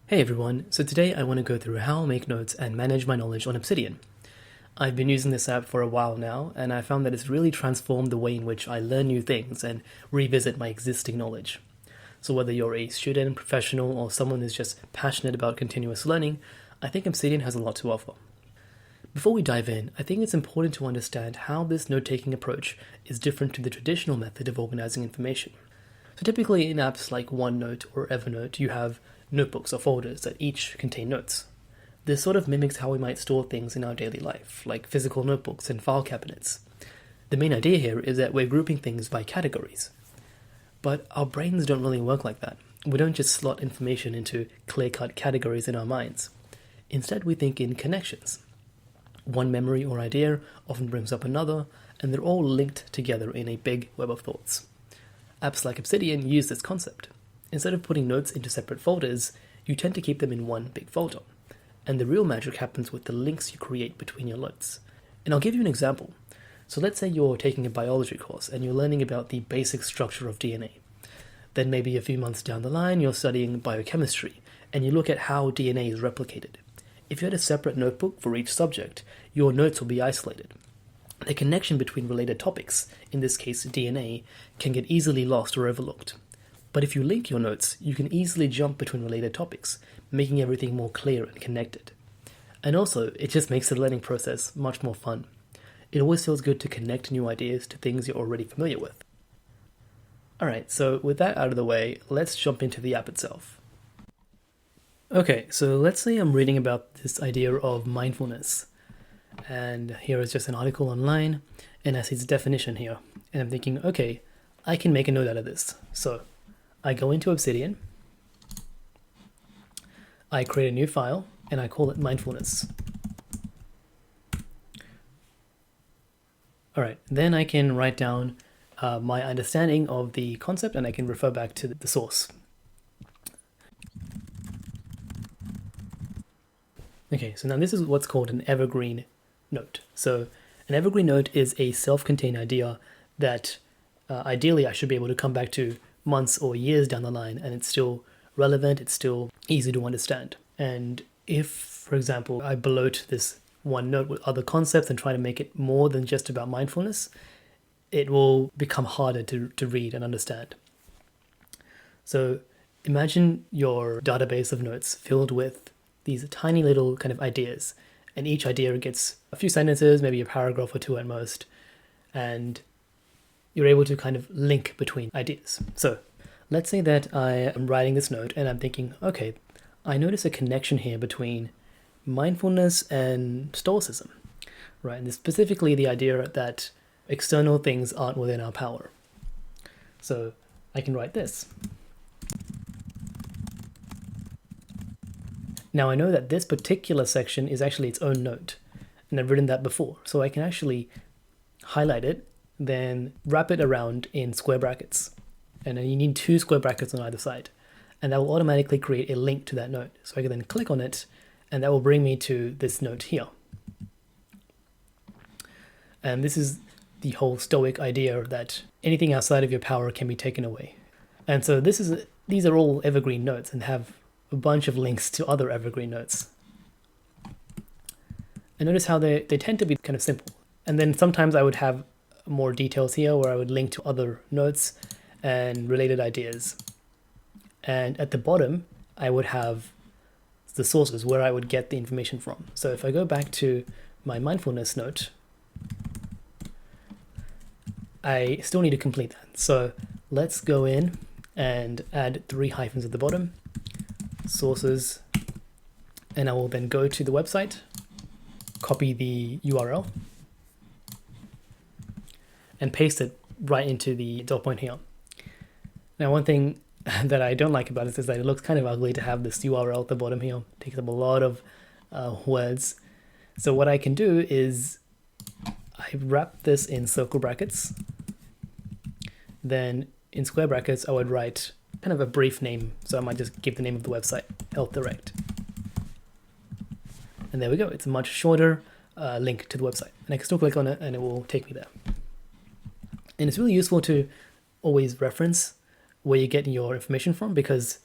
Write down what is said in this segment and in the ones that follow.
Hey everyone, so today I want to go through how I make notes and manage my knowledge on Obsidian. I've been using this app for a while now, and I found that it's really transformed the way in which I learn new things and revisit my existing knowledge. So whether you're a student, professional, or someone who's just passionate about continuous learning, I think Obsidian has a lot to offer. Before we dive in, I think it's important to understand how this note-taking approach is different to the traditional method of organizing information. So typically in apps like OneNote or Evernote, you have notebooks or folders that each contain notes. This sort of mimics how we might store things in our daily life, like physical notebooks and file cabinets. The main idea here is that we're grouping things by categories. But our brains don't really work like that. We don't just slot information into clear-cut categories in our minds. Instead, we think in connections. One memory or idea often brings up another, and they're all linked together in a big web of thoughts. Apps like Obsidian use this concept. Instead of putting notes into separate folders, you tend to keep them in one big folder. And the real magic happens with the links you create between your notes. And I'll give you an example. So let's say you're taking a biology course and you're learning about the basic structure of DNA. Then maybe a few months down the line, you're studying biochemistry, and you look at how DNA is replicated. If you had a separate notebook for each subject, your notes will be isolated. The connection between related topics, in this case DNA, can get easily lost or overlooked. But if you link your notes, you can easily jump between related topics, making everything more clear and connected. And also, it just makes the learning process much more fun. It always feels good to connect new ideas to things you're already familiar with. Alright, so with that out of the way, let's jump into the app itself. Okay, so let's say I'm reading about this idea of mindfulness. And here is just an article online, and I see its definition here. And I'm thinking, okay, I can make a note out of this. So I go into Obsidian, I create a new file, and I call it mindfulness. Alright, then I can write down my understanding of the concept, and I can refer back to the source. Okay, so now this is what's called an evergreen note. So an evergreen note is a self-contained idea that ideally I should be able to come back to months or years down the line, and it's still relevant, it's still easy to understand. And if, for example, I bloat this one note with other concepts and try to make it more than just about mindfulness, it will become harder to read and understand. So imagine your database of notes filled with these tiny little kind of ideas, and each idea gets a few sentences, maybe a paragraph or two at most, and you're able to kind of link between ideas. So let's say that I am writing this note and I'm thinking, okay, I notice a connection here between mindfulness and stoicism, right? And specifically the idea that external things aren't within our power. So I can write this. Now I know that this particular section is actually its own note, and I've written that before, so I can actually highlight it, then wrap it around in square brackets. And then you need 2 square brackets on either side. And that will automatically create a link to that note. So I can then click on it, and that will bring me to this note here. And this is the whole Stoic idea that anything outside of your power can be taken away. And so these are all evergreen notes and have a bunch of links to other evergreen notes. And notice how they tend to be kind of simple. And then sometimes I would have more details here where I would link to other notes and related ideas. And at the bottom, I would have the sources where I would get the information from. So if I go back to my mindfulness note, I still need to complete that. So let's go in and add 3 hyphens at the bottom, sources, and I will then go to the website, copy the URL, and paste it right into the dot point here. Now one thing that I don't like about it is that it looks kind of ugly to have this URL at the bottom here. It takes up a lot of words. So what I can do is I wrap this in circle brackets. Then in square brackets, I would write kind of a brief name. So I might just give the name of the website, Health Direct. And there we go. It's a much shorter link to the website. And I can still click on it and it will take me there. And it's really useful to always reference where you're getting your information from, because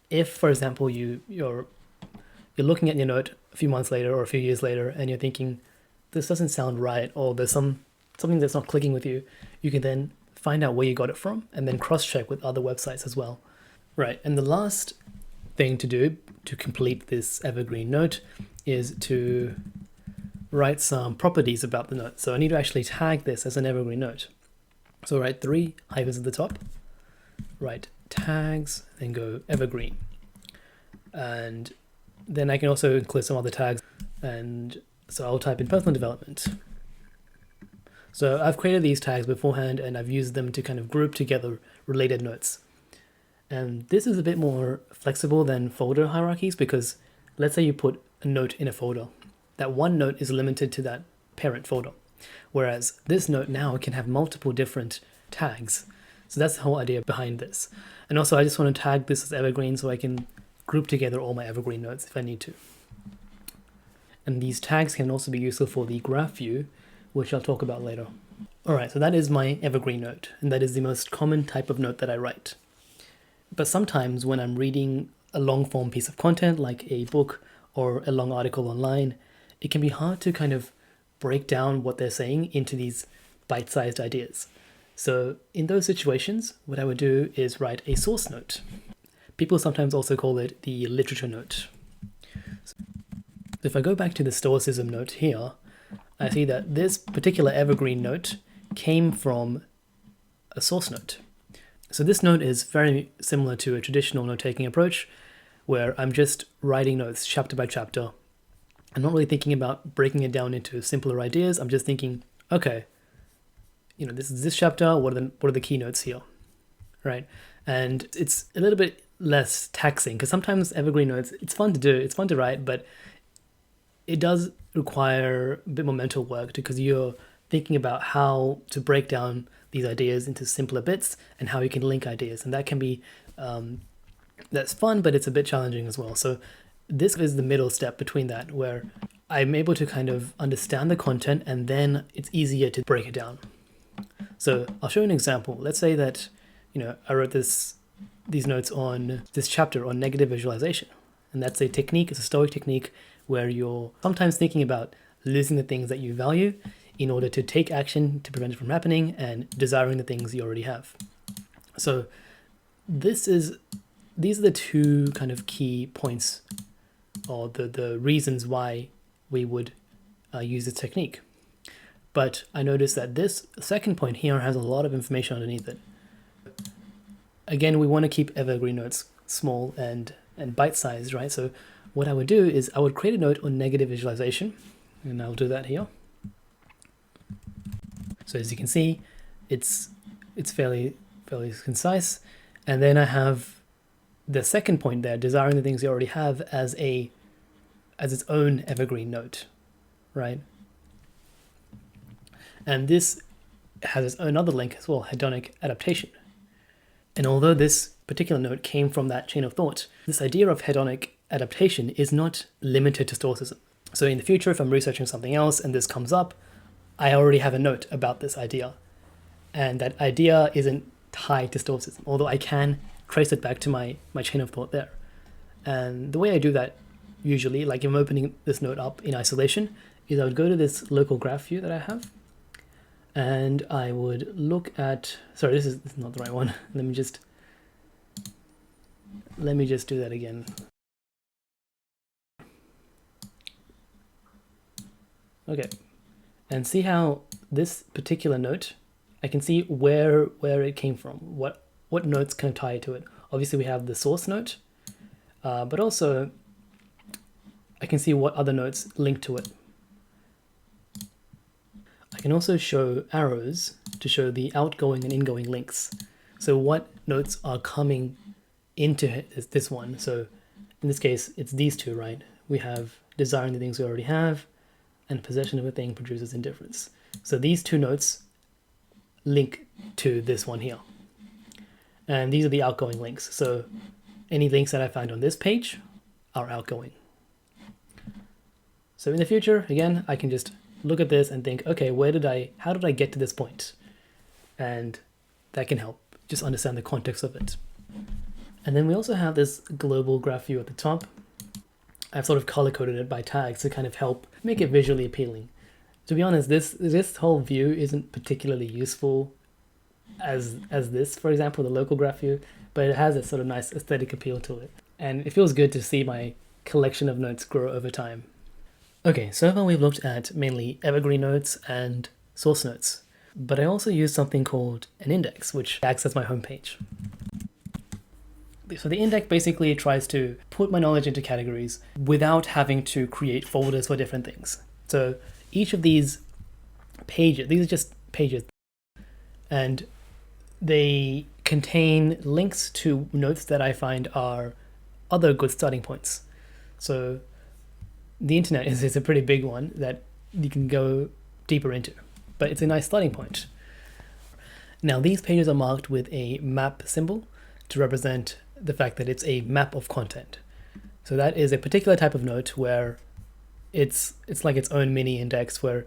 if, for example, you're you're looking at your note a few months later or a few years later and you're thinking, this doesn't sound right, or there's something that's not clicking with you, you can then find out where you got it from and then cross-check with other websites as well. Right, and the last thing to do to complete this evergreen note is to write some properties about the note. So I need to actually tag this as an evergreen note. So write 3 hyphens at the top, write tags, then go evergreen. And then I can also include some other tags. And so I'll type in personal development. So I've created these tags beforehand and I've used them to kind of group together related notes. And this is a bit more flexible than folder hierarchies, because let's say you put a note in a folder. That one note is limited to that parent folder. Whereas this note now can have multiple different tags. So that's the whole idea behind this. And also I just want to tag this as evergreen so I can group together all my evergreen notes if I need to. And these tags can also be useful for the graph view, which I'll talk about later. Alright, so that is my evergreen note, and that is the most common type of note that I write. But sometimes when I'm reading a long form piece of content like a book or a long article online, it can be hard to kind of break down what they're saying into these bite-sized ideas. So in those situations, what I would do is write a source note. People sometimes also call it the literature note. So if I go back to the Stoicism note here, I see that this particular evergreen note came from a source note. So this note is very similar to a traditional note-taking approach, where I'm just writing notes chapter by chapter. I'm not really thinking about breaking it down into simpler ideas. I'm just thinking, okay, this is this chapter. What are the key notes here, right? And it's a little bit less taxing, because sometimes evergreen notes, it's fun to do, it's fun to write, but it does require a bit more mental work, because you're thinking about how to break down these ideas into simpler bits and how you can link ideas. And that can be, that's fun, but it's a bit challenging as well. So this is the middle step between that, where I'm able to kind of understand the content and then it's easier to break it down. So I'll show you an example. Let's say that, I wrote these notes on this chapter on negative visualization. And that's a technique, it's a Stoic technique where you're sometimes thinking about losing the things that you value in order to take action to prevent it from happening and desiring the things you already have. So these are the two kind of key points, or the reasons why we would use this technique. But I noticed that this second point here has a lot of information underneath it. Again, we want to keep evergreen notes small and bite-sized, right? So what I would do is I would create a note on negative visualization, and I'll do that here. So as you can see, it's fairly concise. And then I have the second point there, desiring the things you already have, as its own evergreen note, right? And this has its own other link as well, hedonic adaptation. And although this particular note came from that chain of thought, this idea of hedonic adaptation is not limited to Stoicism. So in the future, if I'm researching something else and this comes up, I already have a note about this idea. And that idea isn't tied to Stoicism, although I can trace it back to my chain of thought there. And the way I do that usually, like if I'm opening this note up in isolation, is I would go to this local graph view that I have, and I would look at, sorry, this is not the right one. Let me just do that again. Okay, and see how this particular note, I can see where it came from, what notes can tie to it. Obviously we have the source note, but also I can see what other notes link to it. I can also show arrows to show the outgoing and ingoing links. So what notes are coming into this one. So in this case, it's these two, right? We have desiring the things we already have, and possession of a thing produces indifference. So these two notes link to this one here. And these are the outgoing links. So any links that I find on this page are outgoing. So in the future, again, I can just look at this and think, okay, how did I get to this point? And that can help just understand the context of it. And then we also have this global graph view at the top, I've sort of color-coded it by tags to kind of help make it visually appealing. To be honest, this whole view isn't particularly useful as this, for example, the local graph view, but it has a sort of nice aesthetic appeal to it. And it feels good to see my collection of notes grow over time. Okay, so far we've looked at mainly evergreen notes and source notes, but I also use something called an index, which acts as my homepage. So the index basically tries to put my knowledge into categories without having to create folders for different things. So each of these pages, these are just pages, and they contain links to notes that I find are other good starting points. So the internet is a pretty big one that you can go deeper into, but it's a nice starting point. Now these pages are marked with a map symbol to represent the fact that it's a map of content. So that is a particular type of note where it's like its own mini index where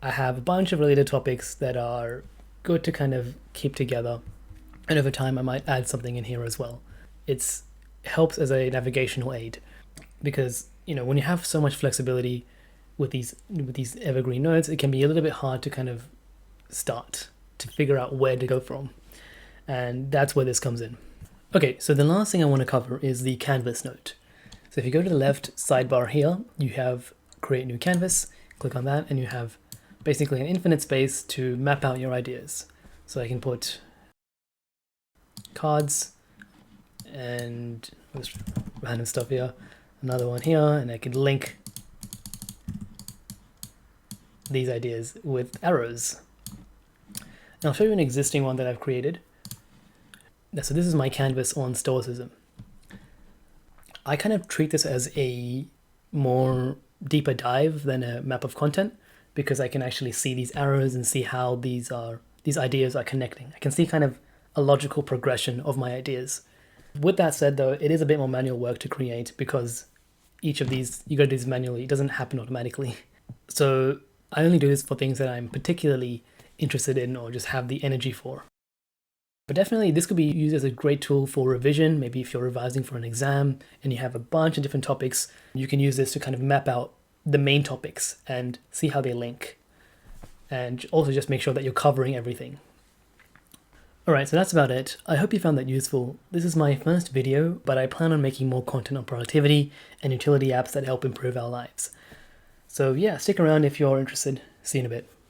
I have a bunch of related topics that are good to kind of keep together. And over time I might add something in here as well. It helps as a navigational aid because, you know, when you have so much flexibility with these evergreen notes, it can be a little bit hard to kind of start to figure out where to go from. And that's where this comes in. Okay, so the last thing I want to cover is the canvas note. So if you go to the left sidebar here, you have create new canvas, click on that, and you have basically an infinite space to map out your ideas. So I can put cards and just random stuff here, another one here, and I can link these ideas with arrows. Now I'll show you an existing one that I've created. So this is my canvas on Stoicism. I kind of treat this as a more deeper dive than a map of content because I can actually see these arrows and see how these ideas are connecting. I can see kind of a logical progression of my ideas. With that said though, it is a bit more manual work to create because each of these, you gotta do this manually, it doesn't happen automatically. So I only do this for things that I'm particularly interested in or just have the energy for. But definitely this could be used as a great tool for revision. Maybe if you're revising for an exam and you have a bunch of different topics, you can use this to kind of map out the main topics and see how they link. And also just make sure that you're covering everything. Alright, so that's about it. I hope you found that useful. This is my first video, but I plan on making more content on productivity and utility apps that help improve our lives. So yeah, stick around if you're interested. See you in a bit.